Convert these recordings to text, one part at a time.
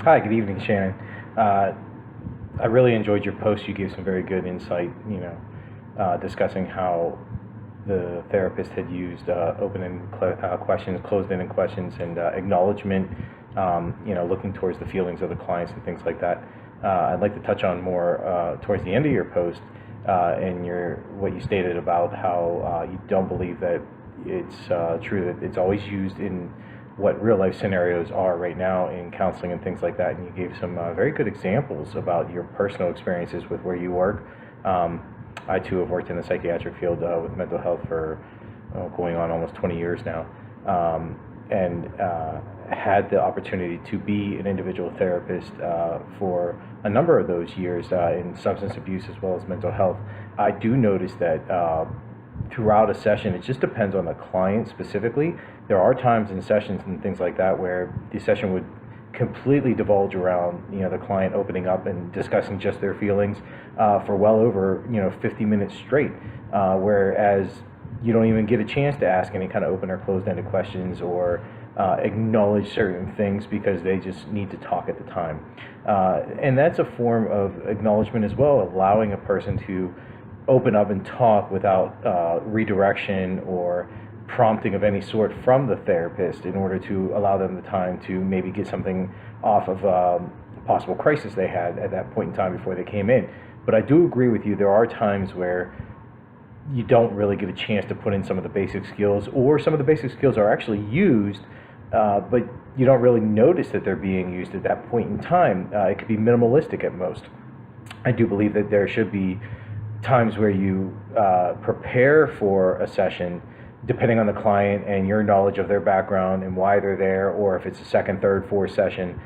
Hi, good evening, Shannon. Uh, I really enjoyed your post. You gave some very good insight, discussing how the therapist had used open-ended questions, closed-ended questions, and acknowledgement, looking towards the feelings of the clients and things like that. I'd like to touch on more towards the end of your post and what you stated about how you don't believe that it's true that it's always used in what real life scenarios are right now in counseling and things like that. And you gave some very good examples about your personal experiences with where you work. Um, I too have worked in the psychiatric field with mental health for going on almost 20 years now, and had the opportunity to be an individual therapist for a number of those years in substance abuse as well as mental health. I do notice that throughout a session, it just depends on the client specifically. There are times in sessions and things like that where the session would completely divulge around the client opening up and discussing just their feelings for well over 50 minutes straight, whereas you don't even get a chance to ask any kind of open or closed-ended questions or acknowledge certain things because they just need to talk at the time, and that's a form of acknowledgement as well, allowing a person to open up and talk without redirection or prompting of any sort from the therapist in order to allow them the time to maybe get something off of possible crisis they had at that point in time before they came in. But I do agree with you, there are times where you don't really get a chance to put in some of the basic skills, or some of the basic skills are actually used, but you don't really notice that they're being used at that point in time. It could be minimalistic at most. I do believe that there should be times where you prepare for a session depending on the client and your knowledge of their background and why they're there, or if it's a second, third, fourth session,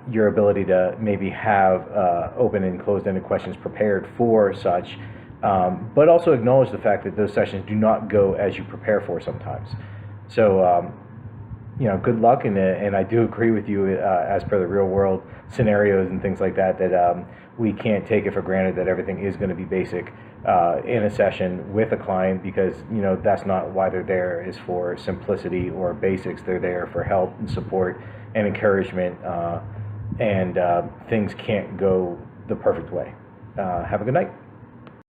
your ability to maybe have open and closed-ended questions prepared for such, but also acknowledge the fact that those sessions do not go as you prepare for sometimes. So good luck, and I do agree with you as per the real world scenarios and things like that, that we can't take it for granted that everything is going to be basic in a session with a client, because that's not why they're there, is for simplicity or basics. They're there for help and support and encouragement, and things can't go the perfect way. Have a good night.